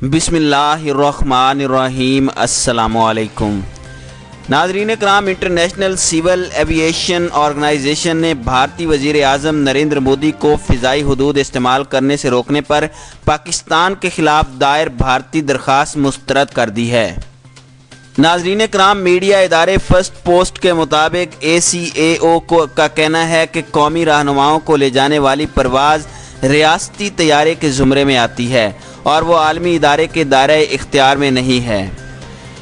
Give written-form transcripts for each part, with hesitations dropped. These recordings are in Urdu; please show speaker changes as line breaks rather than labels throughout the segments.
بسم اللہ الرحمن الرحیم۔ السلام علیکم ناظرین کرام، انٹرنیشنل سول ایوییشن آرگنائزیشن نے بھارتی وزیر اعظم نریندر مودی کو فضائی حدود استعمال کرنے سے روکنے پر پاکستان کے خلاف دائر بھارتی درخواست مسترد کر دی ہے۔ ناظرین کرام، میڈیا ادارے فرسٹ پوسٹ کے مطابق ACAO کا کہنا ہے کہ قومی رہنماؤں کو لے جانے والی پرواز ریاستی طیارے کے زمرے میں آتی ہے اور وہ عالمی ادارے کے دائرہ اختیار میں نہیں ہے۔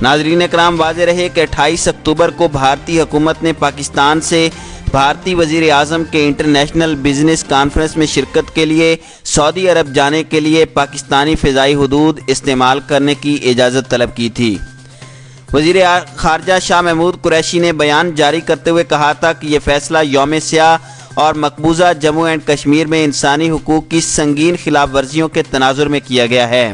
ناظرین کرام، واضح رہے کہ 28 اکتوبر کو بھارتی حکومت نے پاکستان سے بھارتی وزیر اعظم کے انٹرنیشنل بزنس کانفرنس میں شرکت کے لیے سعودی عرب جانے کے لیے پاکستانی فضائی حدود استعمال کرنے کی اجازت طلب کی تھی۔ وزیر خارجہ شاہ محمود قریشی نے بیان جاری کرتے ہوئے کہا تھا کہ یہ فیصلہ یوم سیاہ اور مقبوضہ جموں اینڈ کشمیر میں انسانی حقوق کی سنگین خلاف ورزیوں کے تناظر میں کیا گیا ہے۔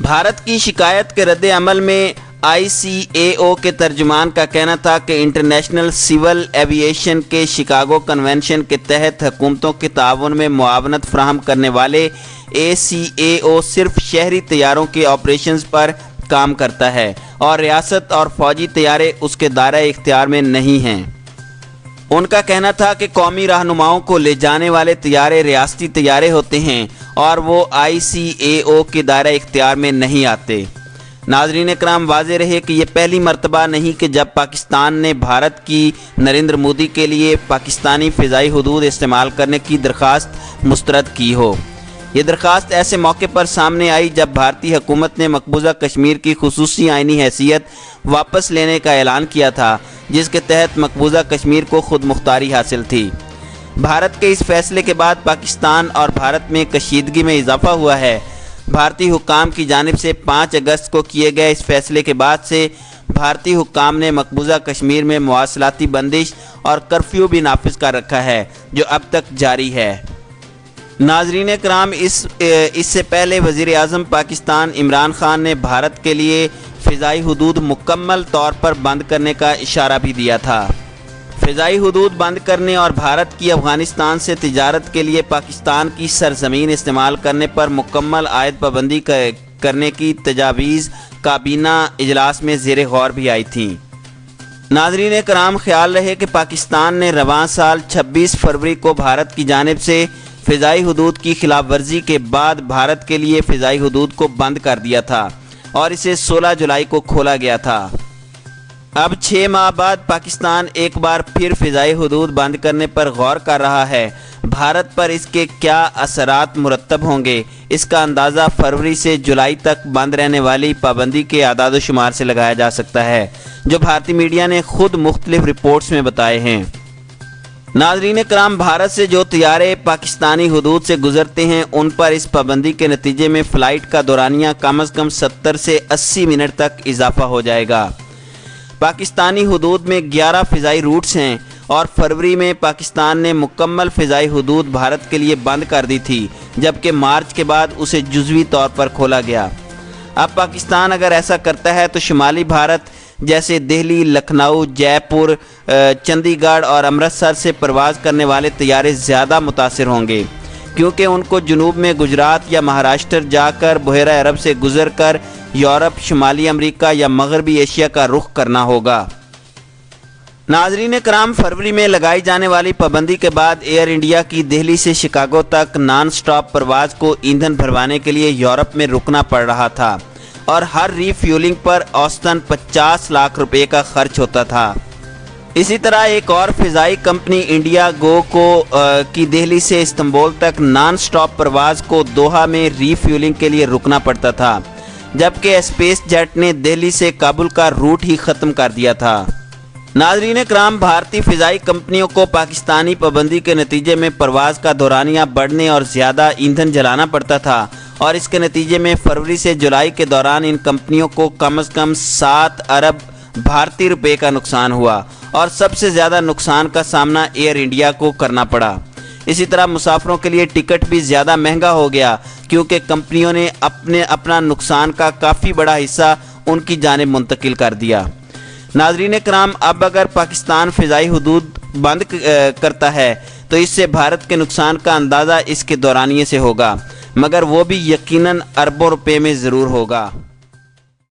بھارت کی شکایت کے رد عمل میں ICAO کے ترجمان کا کہنا تھا کہ انٹرنیشنل سول ایوییشن کے شکاگو کنونشن کے تحت حکومتوں کے تعاون میں معاونت فراہم کرنے والے ACAO صرف شہری طیاروں کے آپریشنز پر کام کرتا ہے اور ریاست اور فوجی طیارے اس کے دائرہ اختیار میں نہیں ہیں۔ ان کا کہنا تھا کہ قومی رہنماؤں کو لے جانے والے طیارے ریاستی طیارے ہوتے ہیں اور وہ ICAO کے دائرہ اختیار میں نہیں آتے۔ ناظرین کرام، واضح رہے کہ یہ پہلی مرتبہ نہیں کہ جب پاکستان نے بھارت کی نریندر مودی کے لیے پاکستانی فضائی حدود استعمال کرنے کی درخواست مسترد کی ہو۔ یہ درخواست ایسے موقع پر سامنے آئی جب بھارتی حکومت نے مقبوضہ کشمیر کی خصوصی آئینی حیثیت واپس لینے کا اعلان کیا تھا، جس کے تحت مقبوضہ کشمیر کو خود مختاری حاصل تھی۔ بھارت کے اس فیصلے کے بعد پاکستان اور بھارت میں کشیدگی میں اضافہ ہوا ہے۔ بھارتی حکام کی جانب سے 5 اگست کو کیے گئے اس فیصلے کے بعد سے بھارتی حکام نے مقبوضہ کشمیر میں مواصلاتی بندش اور کرفیو بھی نافذ کر رکھا ہے، جو اب تک جاری ہے۔ ناظرین کرام، اس سے پہلے وزیر اعظم پاکستان عمران خان نے بھارت کے لیے فضائی حدود مکمل طور پر بند کرنے کا اشارہ بھی دیا تھا۔ فضائی حدود بند کرنے اور بھارت کی افغانستان سے تجارت کے لیے پاکستان کی سرزمین استعمال کرنے پر مکمل عائد پابندی کرنے کی تجاویز کابینہ اجلاس میں زیر غور بھی آئی تھیں۔ ناظرین کرام، خیال رہے کہ پاکستان نے رواں سال 26 فروری کو بھارت کی جانب سے فضائی حدود کی خلاف ورزی کے بعد بھارت کے لیے فضائی حدود کو بند کر دیا تھا اور اسے 16 جولائی کو کھولا گیا تھا۔ اب 6 ماہ بعد پاکستان ایک بار پھر فضائی حدود بند کرنے پر غور کر رہا ہے۔ بھارت پر اس کے کیا اثرات مرتب ہوں گے، اس کا اندازہ فروری سے جولائی تک بند رہنے والی پابندی کے اعداد و شمار سے لگایا جا سکتا ہے، جو بھارتی میڈیا نے خود مختلف رپورٹس میں بتائے ہیں۔ ناظرین کرام، بھارت سے جو طیارے پاکستانی حدود سے گزرتے ہیں ان پر اس پابندی کے نتیجے میں فلائٹ کا دورانیہ کم از کم 70 سے 80 منٹ تک اضافہ ہو جائے گا۔ پاکستانی حدود میں 11 فضائی روٹس ہیں اور فروری میں پاکستان نے مکمل فضائی حدود بھارت کے لیے بند کر دی تھی، جبکہ مارچ کے بعد اسے جزوی طور پر کھولا گیا۔ اب پاکستان اگر ایسا کرتا ہے تو شمالی بھارت جیسے دہلی، لکھنؤ، جے پور، چندی گڑھ اور امرتسر سے پرواز کرنے والے طیارے زیادہ متاثر ہوں گے، کیونکہ ان کو جنوب میں گجرات یا مہاراشٹر جا کر بحیرہ عرب سے گزر کر یورپ، شمالی امریکہ یا مغربی ایشیا کا رخ کرنا ہوگا۔ ناظرین کرام، فروری میں لگائی جانے والی پابندی کے بعد ایئر انڈیا کی دہلی سے شکاگو تک نان سٹاپ پرواز کو ایندھن بھروانے کے لیے یورپ میں رکنا پڑ رہا تھا اور ہر ری فیولنگ پر اوسطاً 50 لاکھ روپے کا خرچ ہوتا تھا۔ اسی طرح ایک اور فضائی کمپنی انڈیا گو کی دہلی سے استنبول تک نان سٹاپ پرواز کو دوحہ میں ری فیولنگ کے لیے رکنا پڑتا تھا، جبکہ اسپیس جیٹ نے دہلی سے کابل کا روٹ ہی ختم کر دیا تھا۔ ناظرین کرام، بھارتی فضائی کمپنیوں کو پاکستانی پابندی کے نتیجے میں پرواز کا دورانیہ بڑھنے اور زیادہ ایندھن جلانا پڑتا تھا، اور اس کے نتیجے میں فروری سے جولائی کے دوران ان کمپنیوں کو کم از کم 7 ارب بھارتی روپے کا نقصان ہوا اور سب سے زیادہ نقصان کا سامنا ایئر انڈیا کو کرنا پڑا۔ اسی طرح مسافروں کے لیے ٹکٹ بھی زیادہ مہنگا ہو گیا، کیونکہ کمپنیوں نے اپنا نقصان کا کافی بڑا حصہ ان کی جانب منتقل کر دیا۔ ناظرین کرام، اب اگر پاکستان فضائی حدود بند کرتا ہے تو اس سے بھارت کے نقصان کا اندازہ اس کے دورانیے سے ہوگا۔ مگر وہ بھی یقیناً اربوں روپے میں ضرور ہوگا۔